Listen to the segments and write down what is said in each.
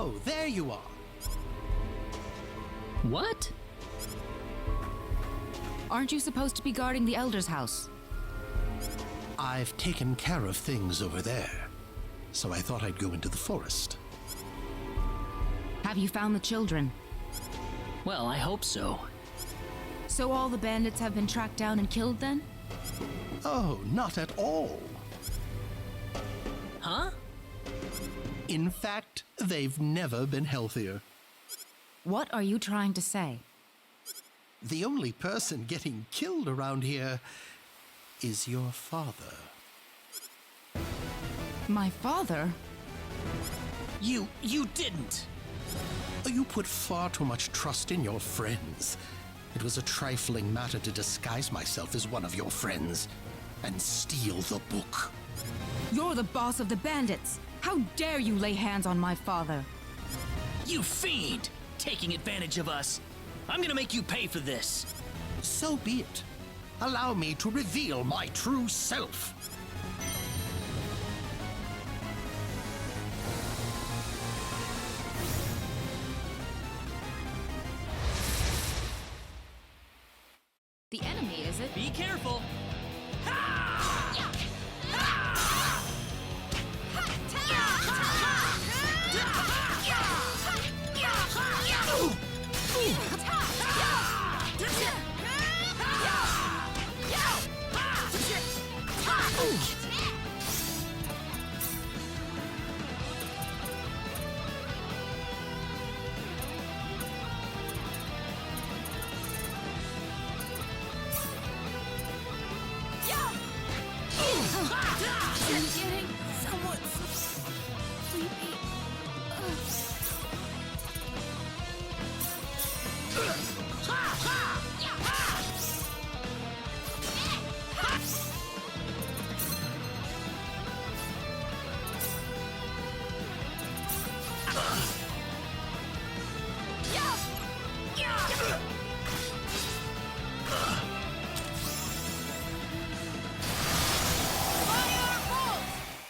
Oh, there you are. What? Aren't you supposed to be guarding the Elder's house? I've taken care of things over there, so I thought I'd go into the forest. Have you found the children? Well, I hope so. So all the bandits have been tracked down and killed then? Oh, not at all. Huh? In fact, they've never been healthier. What are you trying to say? The only person getting killed around here is your father. My father? You didn't! You put far too much trust in your friends. It was a trifling matter to disguise myself as one of your friends and steal the book. You're the boss of the bandits! How dare you lay hands on my father? You fiend! Taking advantage of us! I'm gonna make you pay for this! So be it. Allow me to reveal my true self. The enemy, is it? Be careful! I'm getting somewhat sleepy.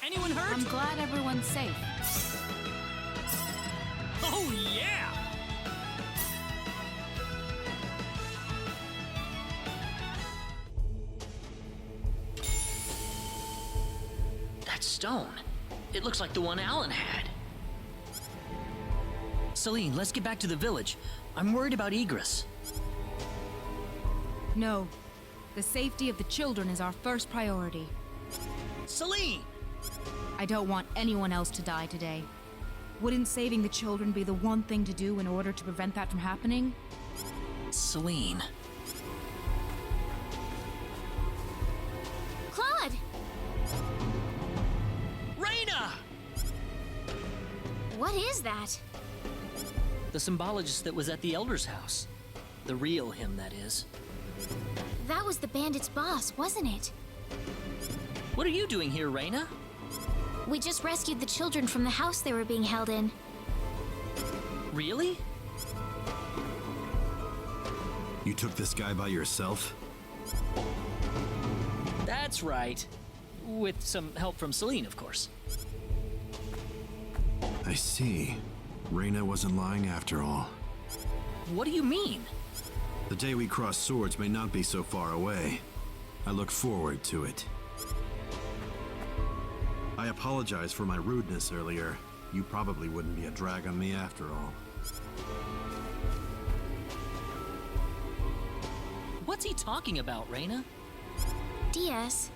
Anyone hurt? I'm glad everyone's safe. Oh, yeah! That stone. It looks like the one Alan had. Celine, let's get back to the village. I'm worried about Egress. No. The safety of the children is our first priority. Celine! I don't want anyone else to die today. Wouldn't saving the children be the one thing to do in order to prevent that from happening? Celine. Claude! Raina! What is that? The symbologist that was at the Elder's house. The real him, that is. That was the bandit's boss, wasn't it? What are you doing here, Raina? We just rescued the children from the house they were being held in. Really? You took this guy by yourself? That's right. With some help from Celine, of course. I see. Raina wasn't lying after all. What do you mean? The day we cross swords may not be so far away. I look forward to it. I apologize for my rudeness earlier. You probably wouldn't be a drag on me after all. What's he talking about, Raina? DS.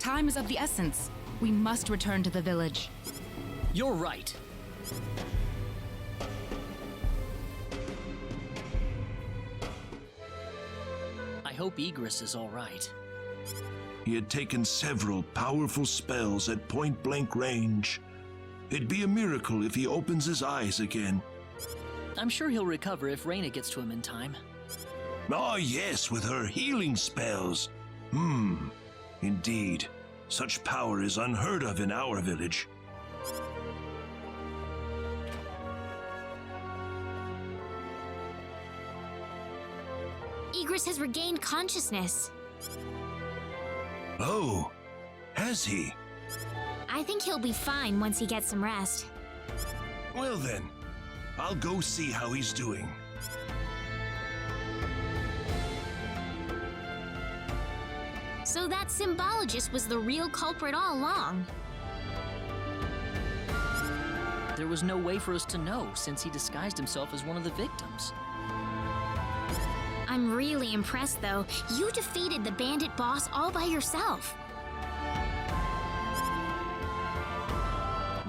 Time is of the essence. We must return to the village. You're right. I hope Egress is all right. He had taken several powerful spells at point-blank range. It'd be a miracle if he opens his eyes again. I'm sure he'll recover if Raina gets to him in time. Ah, yes, with her healing spells. Indeed. Such power is unheard of in our village. Egress has regained consciousness. Oh, has he? I think he'll be fine once he gets some rest. Well then, I'll go see how he's doing. So that symbologist was the real culprit all along. There was no way for us to know since he disguised himself as one of the victims. I'm really impressed, though. You defeated the bandit boss all by yourself.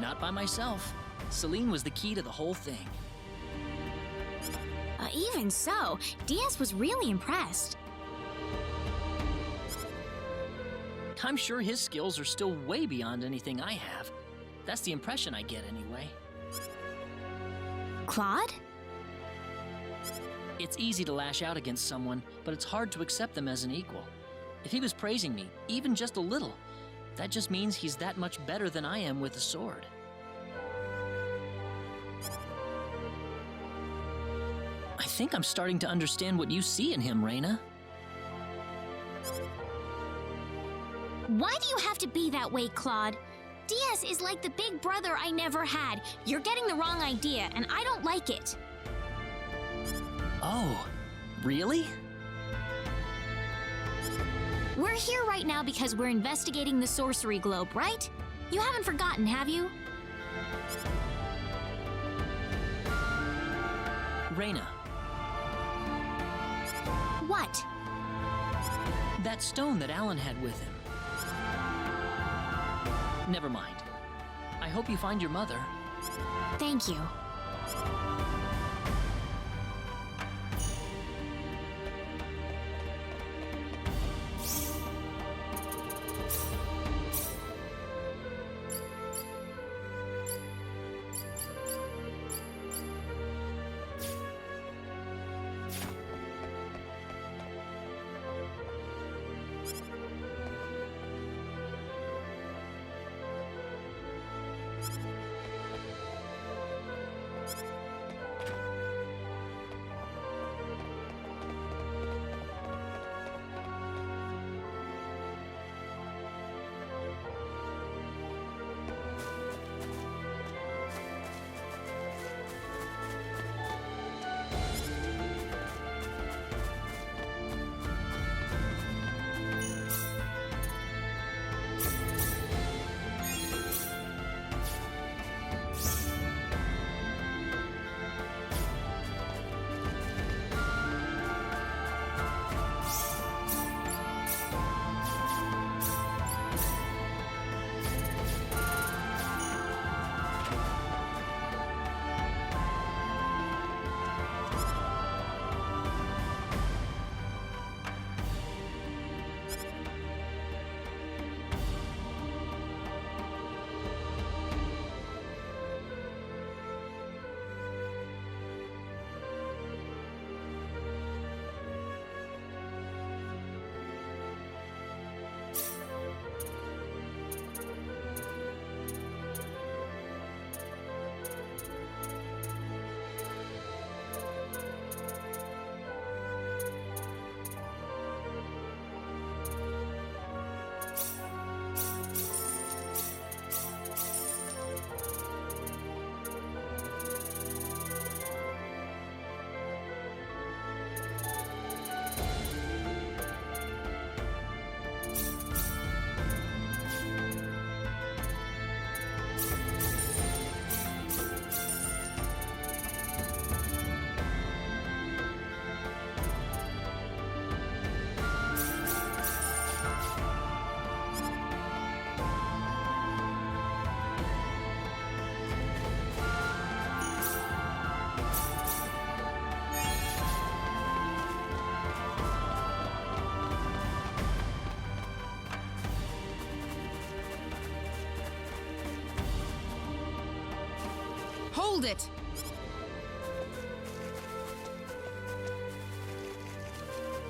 Not by myself. Celine was the key to the whole thing. Even so, Diaz was really impressed. I'm sure his skills are still way beyond anything I have. That's the impression I get anyway. Claude? It's easy to lash out against someone, but it's hard to accept them as an equal. If he was praising me, even just a little, that just means he's that much better than I am with a sword. I think I'm starting to understand what you see in him, Reina. Why do you have to be that way, Claude? Diaz is like the big brother I never had. You're getting the wrong idea, and I don't like it. Oh, really? We're here right now because we're investigating the sorcery globe, right? You haven't forgotten, have you? Reina, What? that stone that Alan had with him. Never mind. I hope you find your mother. Thank you. Hold it!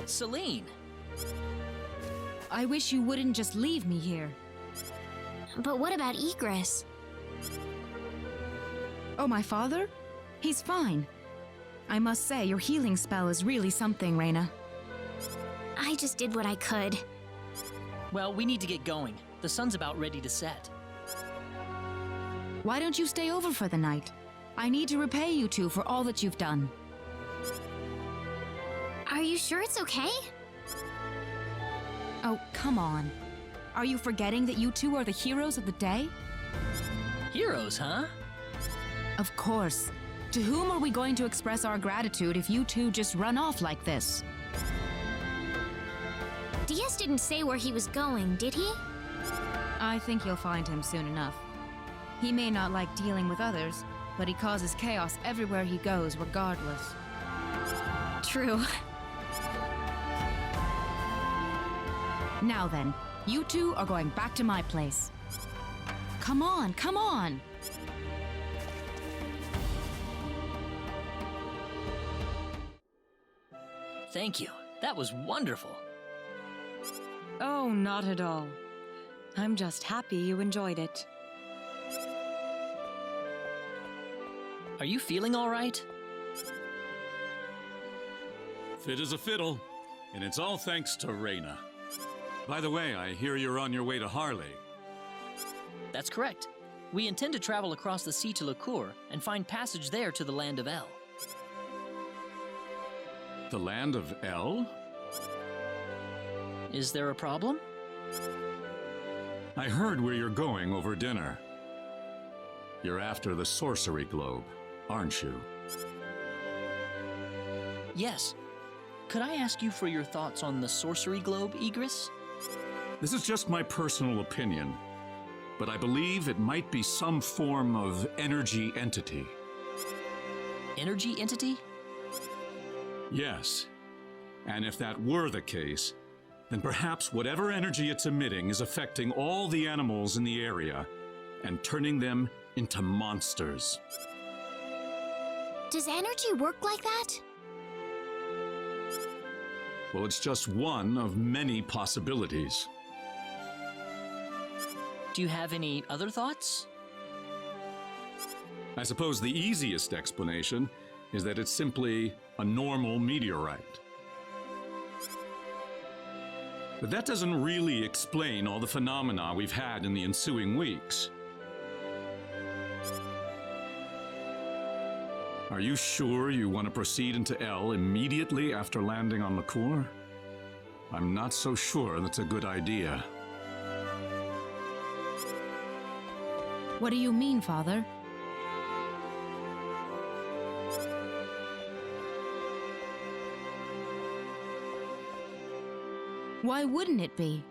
Celine! I wish you wouldn't just leave me here. But what about Egress? Oh, my father? He's fine. I must say, your healing spell is really something, Reina. I just did what I could. Well, we need to get going. The sun's about ready to set. Why don't you stay over for the night? I need to repay you two for all that you've done. Are you sure it's okay? Oh, come on. Are you forgetting that you two are the heroes of the day? Heroes, huh? Of course. To whom are we going to express our gratitude if you two just run off like this? Diaz didn't say where he was going, did he? I think you'll find him soon enough. He may not like dealing with others, but he causes chaos everywhere he goes, regardless. True. Now then, you two are going back to my place. Come on, come on! Thank you. That was wonderful. Oh, not at all. I'm just happy you enjoyed it. Are you feeling all right? Fit as a fiddle, and it's all thanks to Reyna. By the way, I hear you're on your way to Harley. That's correct. We intend to travel across the sea to Licour and find passage there to the land of El. The land of El? Is there a problem? I heard where you're going over dinner. You're after the sorcery globe, aren't you? Yes. Could I ask you for your thoughts on the sorcery globe, Igris? This is just my personal opinion, but I believe it might be some form of energy entity. Energy entity? Yes. And if that were the case, then perhaps whatever energy it's emitting is affecting all the animals in the area and turning them into monsters. Does energy work like that? Well, it's just one of many possibilities. Do you have any other thoughts? I suppose the easiest explanation is that it's simply a normal meteorite. But that doesn't really explain all the phenomena we've had in the ensuing weeks. Are you sure you want to proceed into El immediately after landing on Licour? I'm not so sure that's a good idea. What do you mean, Father? Why wouldn't it be?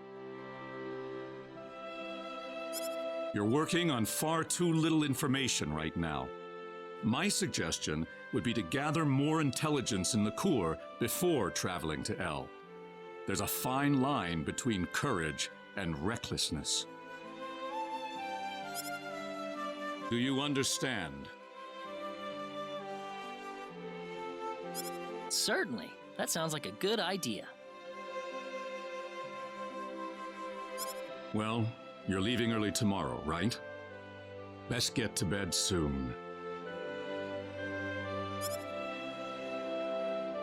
You're working on far too little information right now. My suggestion would be to gather more intelligence in Licour before traveling to El. There's a fine line between courage and recklessness. Do you understand? Certainly. That sounds like a good idea. Well, you're leaving early tomorrow, right? Best get to bed soon.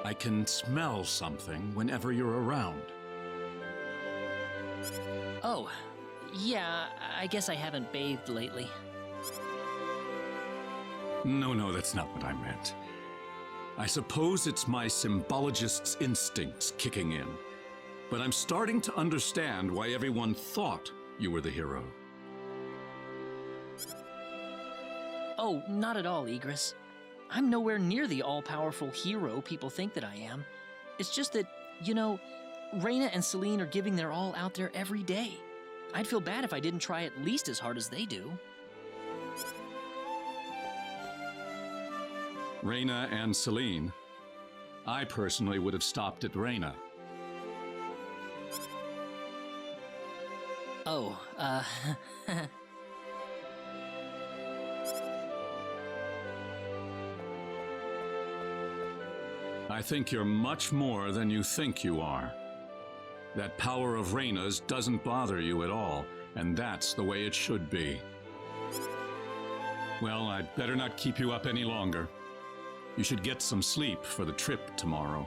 I can smell something whenever you're around. Oh, yeah, I guess I haven't bathed lately. No, that's not what I meant. I suppose it's my symbologist's instincts kicking in, but I'm starting to understand why everyone thought you were the hero. Oh, not at all, Igris. I'm nowhere near the all-powerful hero people think that I am. It's just that, you know, Reyna and Celine are giving their all out there every day. I'd feel bad if I didn't try at least as hard as they do. Reyna and Celine. I personally would have stopped at Reyna. Oh, I think you're much more than you think you are. That power of Reyna's doesn't bother you at all, and that's the way it should be. Well, I'd better not keep you up any longer. You should get some sleep for the trip tomorrow.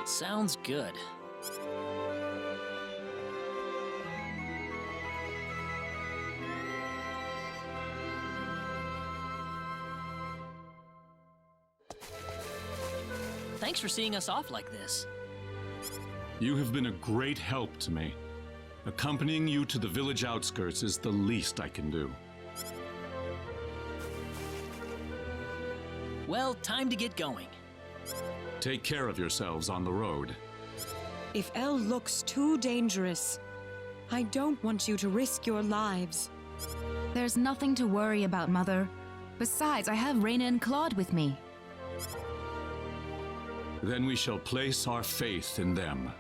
sounds good. thanks for seeing us off like this. You have been a great help to me. Accompanying you to the village outskirts is the least I can do. Well, time to get going. Take care of yourselves on the road. If El looks too dangerous, I don't want you to risk your lives. There's nothing to worry about, Mother. Besides, I have Raina and Claude with me. Then we shall place our faith in them.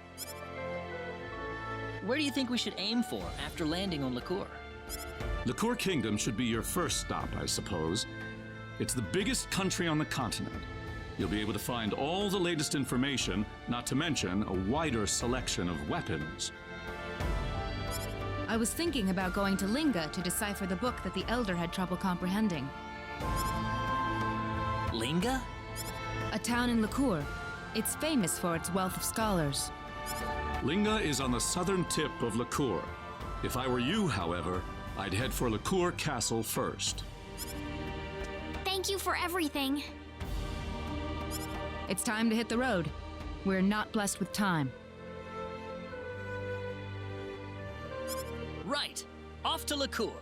Where do you think we should aim for after landing on Liqueur? Liqueur Kingdom should be your first stop, I suppose. It's the biggest country on the continent. You'll be able to find all the latest information, not to mention a wider selection of weapons. I was thinking about going to Linga to decipher the book that the Elder had trouble comprehending. Linga? A town in Liqueur. It's famous for its wealth of scholars. Linga is on the southern tip of Liqueur. If I were you, however, I'd head for Liqueur Castle first. Thank you for everything. It's time to hit the road. We're not blessed with time. Right. Off to Liqueur.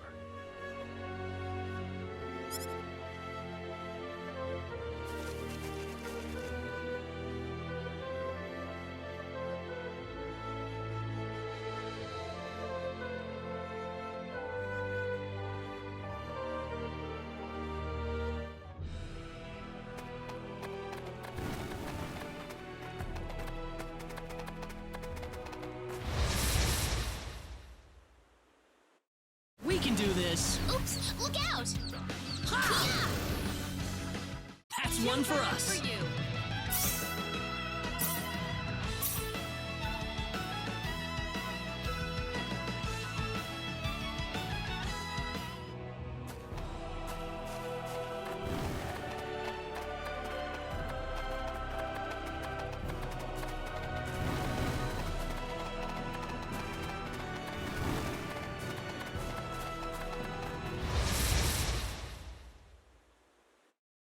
We can do this. Oops, look out! Ha! That's one for us. For you.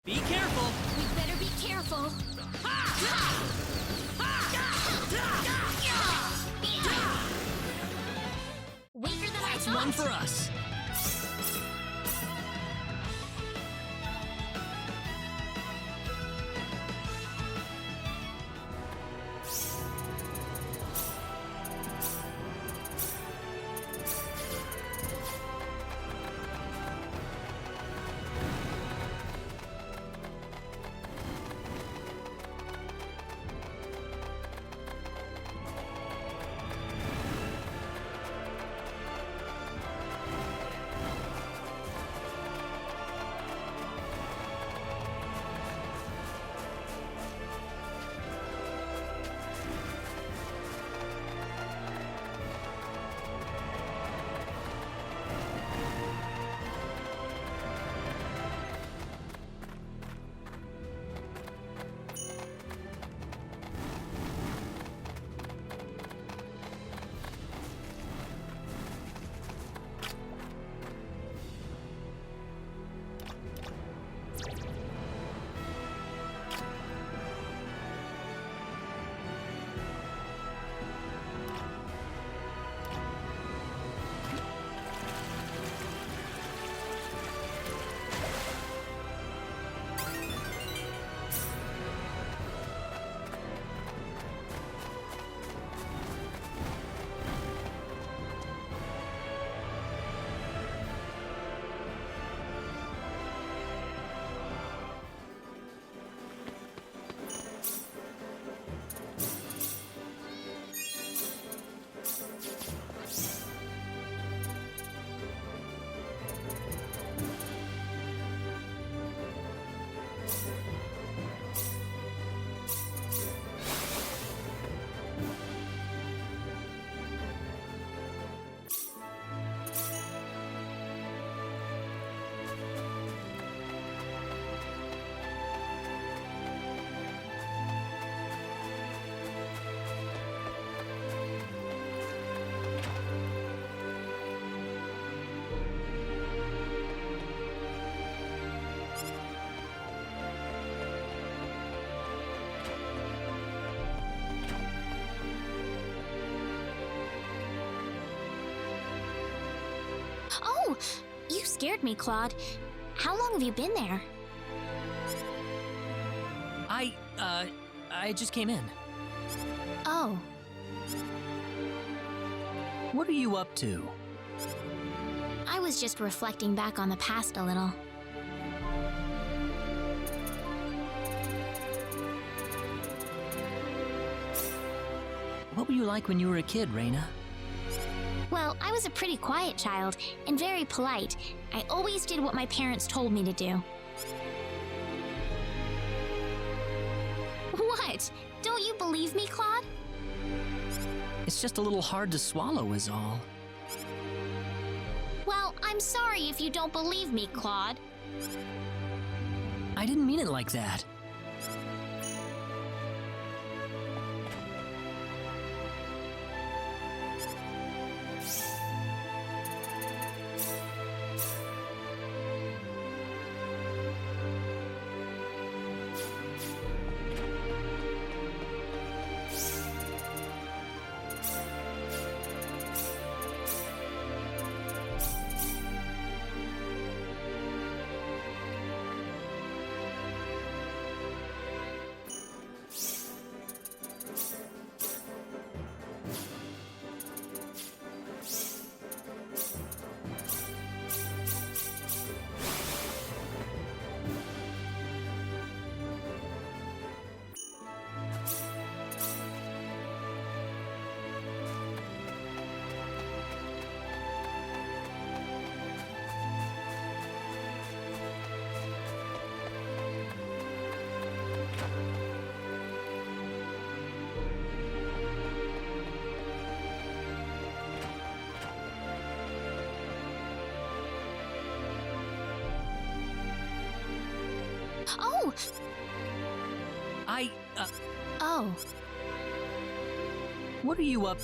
Be careful. We better be careful. Weaker than I That's thought. one for us. Oh, you scared me, Claude. How long have you been there? I just came in. Oh, What are you up to? I was just reflecting back on the past a little. What were you like when you were a kid, Raina? Well, I was a pretty quiet child and very polite. I always did what my parents told me to do. What? Don't you believe me, Claude? It's just a little hard to swallow is all. Well, I'm sorry if you don't believe me, Claude. I didn't mean it like that. Oh! Oh, What are you up?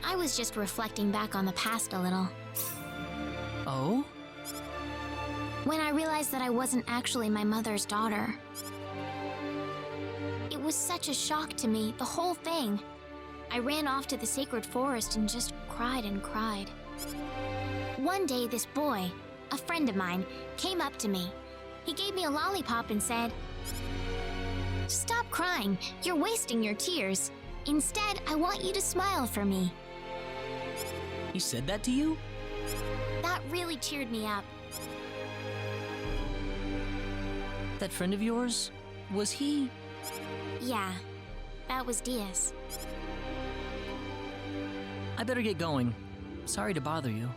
I was just reflecting back on the past a little. Oh? When I realized that I wasn't actually my mother's daughter. It was such a shock to me, the whole thing. I ran off to the sacred forest and just cried and cried. One day, this boy, a friend of mine, came up to me. He gave me a lollipop and said, "Stop crying, you're wasting your tears. Instead, I want you to smile for me." He said that to you? That really cheered me up. That friend of yours? Was he? Yeah, that was Diaz. I better get going. Sorry to bother you.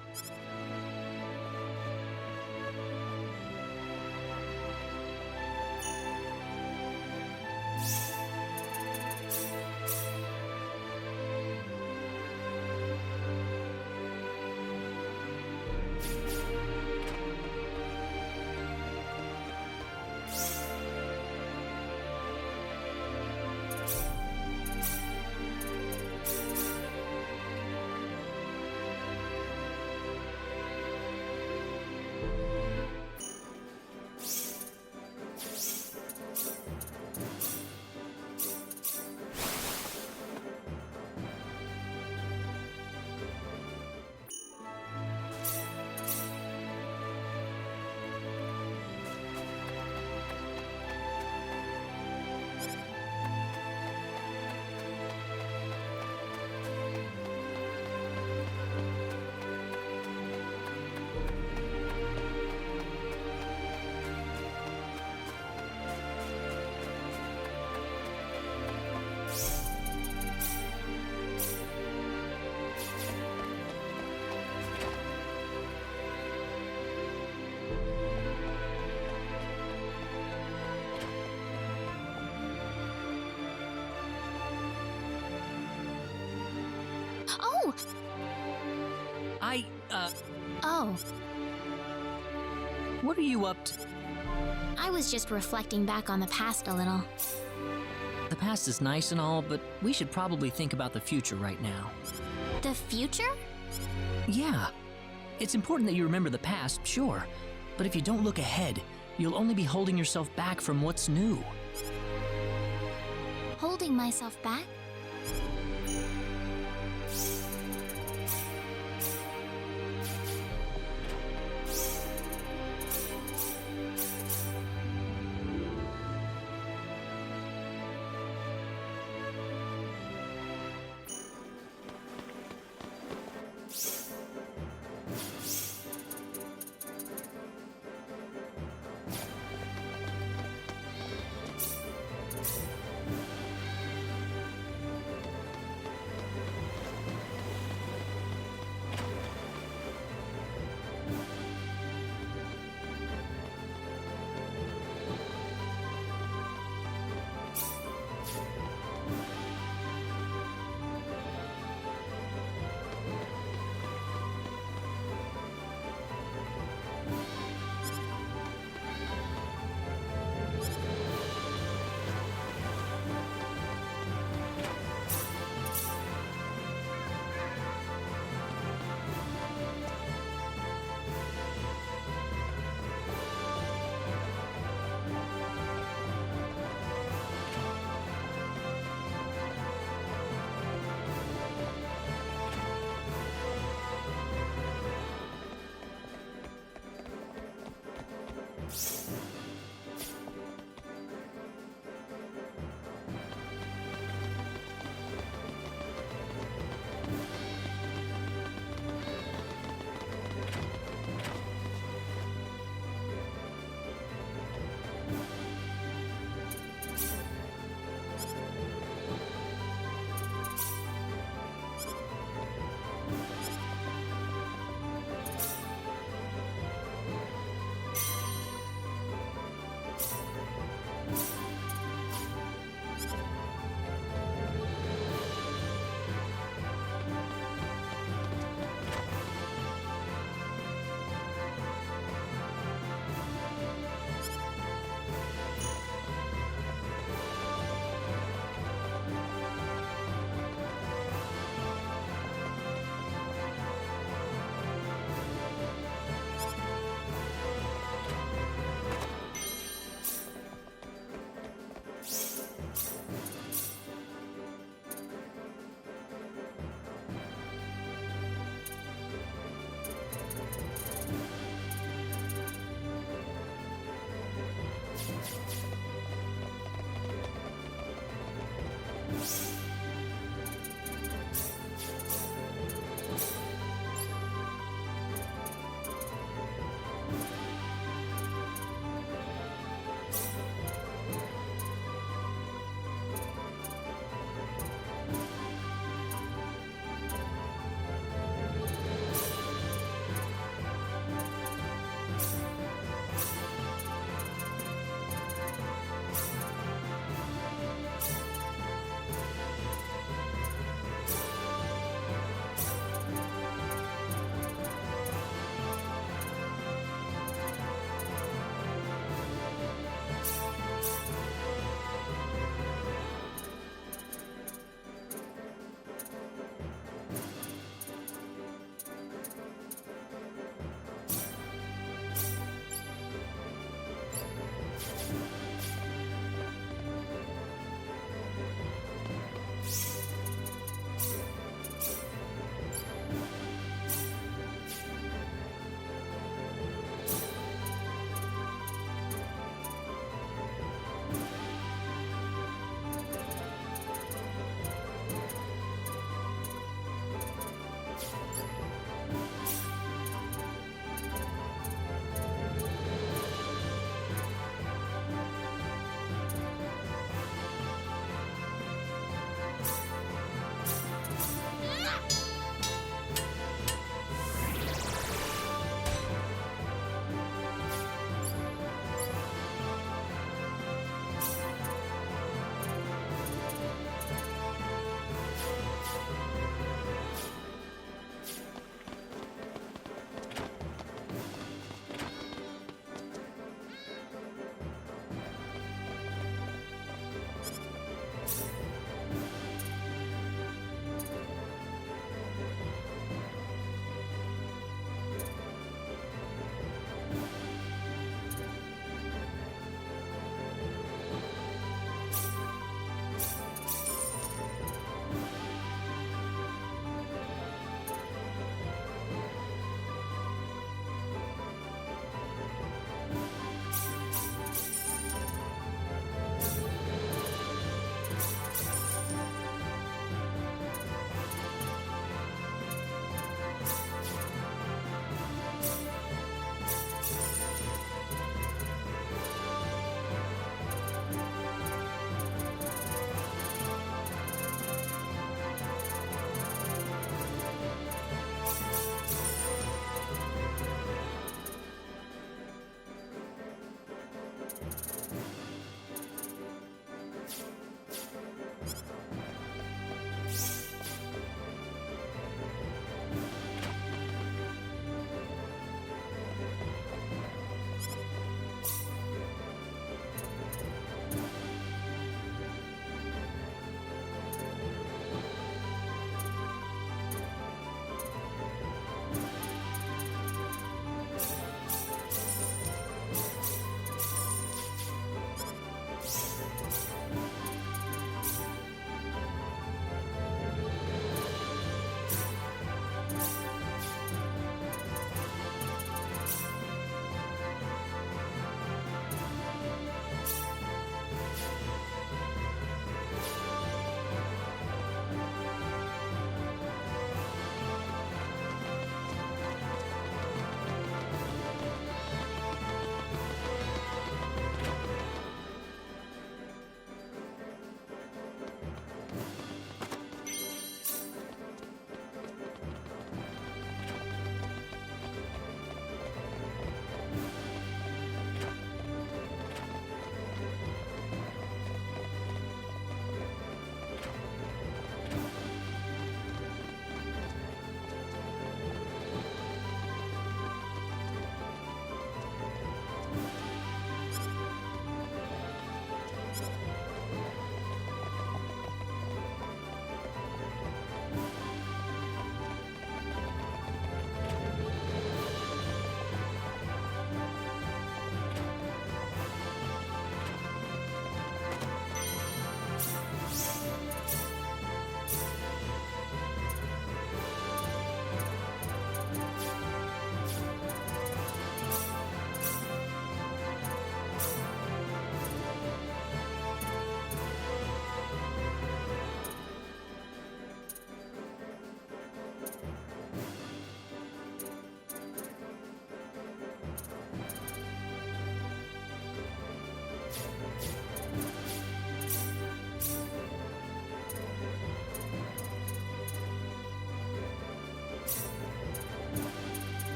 Oh! Oh, What are you up to? I was just reflecting back on the past a little. The past is nice and all, but we should probably think about the future right now. The future? Yeah. It's important that you remember the past, sure. But if you don't look ahead, you'll only be holding yourself back from what's new. Holding myself back?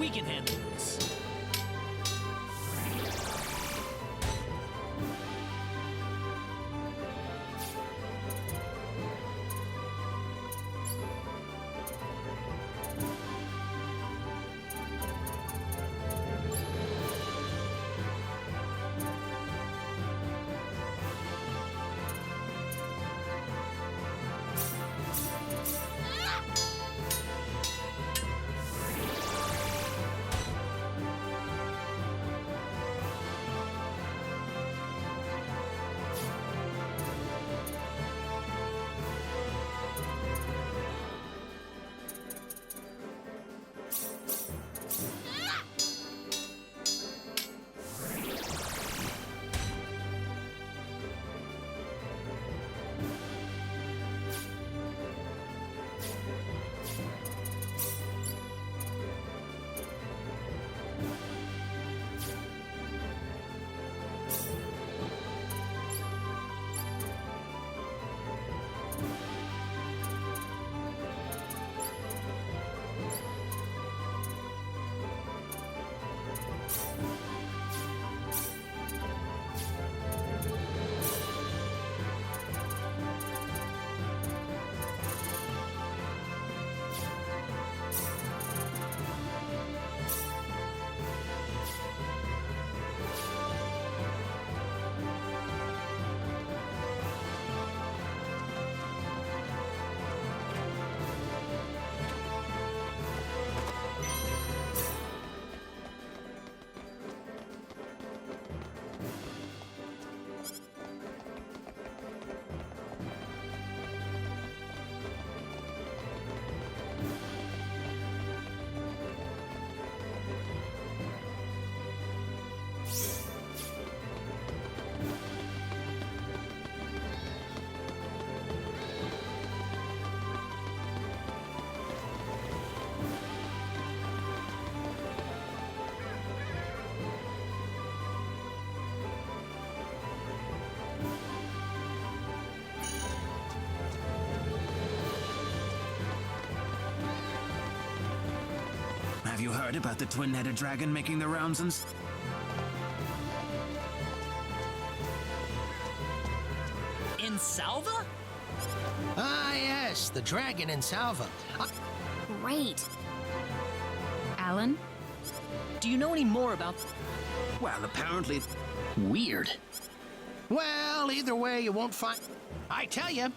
We can handle this. Have you heard about the twin-headed dragon making the rounds and... In Salva? Ah, yes, the dragon in Salva. Great. Alan? Do you know any more about... Well, apparently... Weird. Well, either way, you won't find... I tell you,